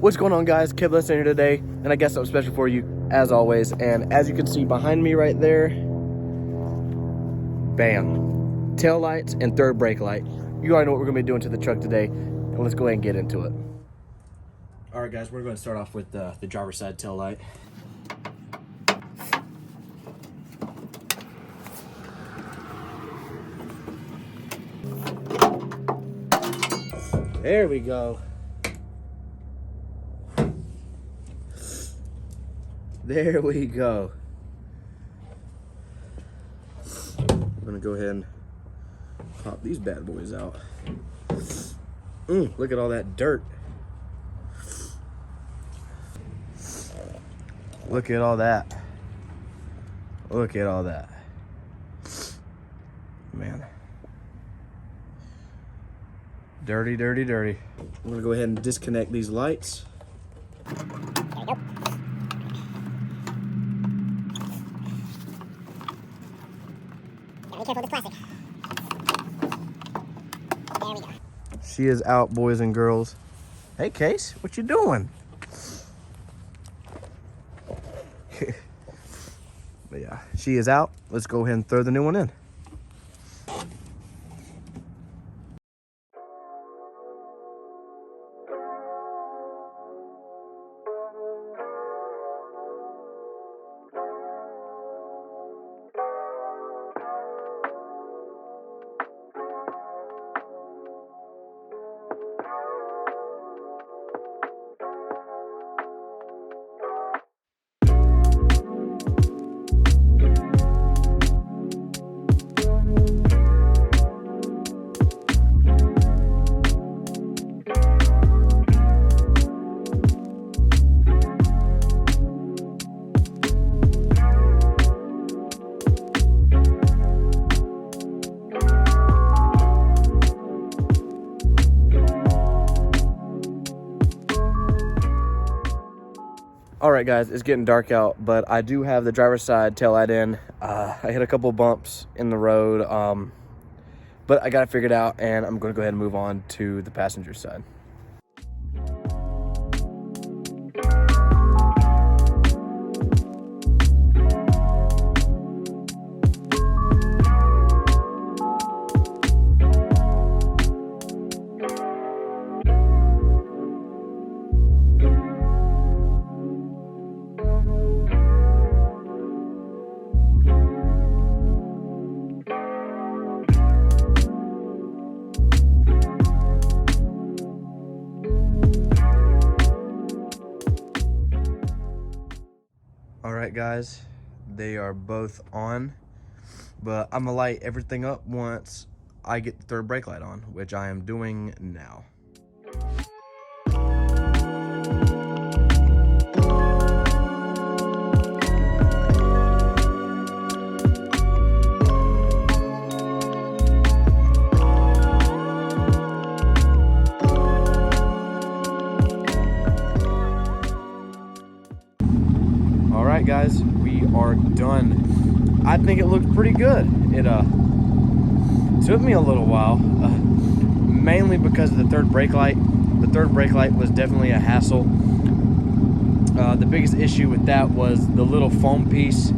What's going on, guys? Kid Listener here today, and I guess something special for you as always. And as you can see behind me right there, bam, tail lights and third brake light. You already know what we're gonna be doing to the truck today, and let's go ahead and get into it. All right, guys, we're going to start off with the driver's side tail light. There we go. There we go. I'm gonna go ahead and pop these bad boys out. Look at all that dirt. Look at all that. Look at all that. Man. Dirty, dirty, dirty. I'm gonna go ahead and disconnect these lights. Be careful with this plastic. There we go. She is out, boys and girls. Hey, Case, what you doing? But yeah, she is out. Let's go ahead and throw the new one in. All right, guys, it's getting dark out, but I do have the driver's side tail light in. I hit a couple bumps in the road, but I got it figured out, and I'm going to go ahead and move on to the passenger side. All right, guys, they are both on, but I'm gonna light everything up once I get the third brake light on, which I am doing now. All right, guys, we are done. I think it looks pretty good. It took me a little while, mainly because of the third brake light. The third brake light was definitely a hassle. The biggest issue with that was the little foam piece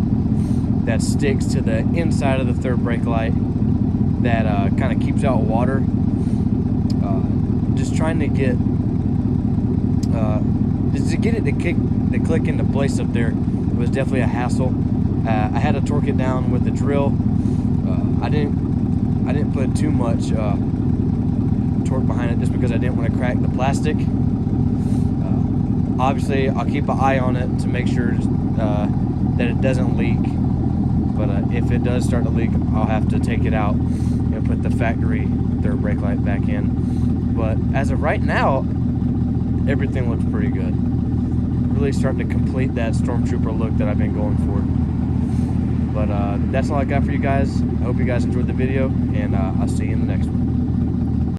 that sticks to the inside of the third brake light that kind of keeps out water. Just trying to get it to click into place up there was definitely a hassle. I had to torque it down with the drill. I didn't put too much torque behind it just because I didn't want to crack the plastic. Obviously, I'll keep an eye on it to make sure that it doesn't leak. But if it does start to leak, I'll have to take it out and put the factory third brake light back in. But as of right now, everything looks pretty good. Really starting to complete that Stormtrooper look that I've been going for. But that's all I got for you guys. I hope you guys enjoyed the video, and I'll see you in the next one.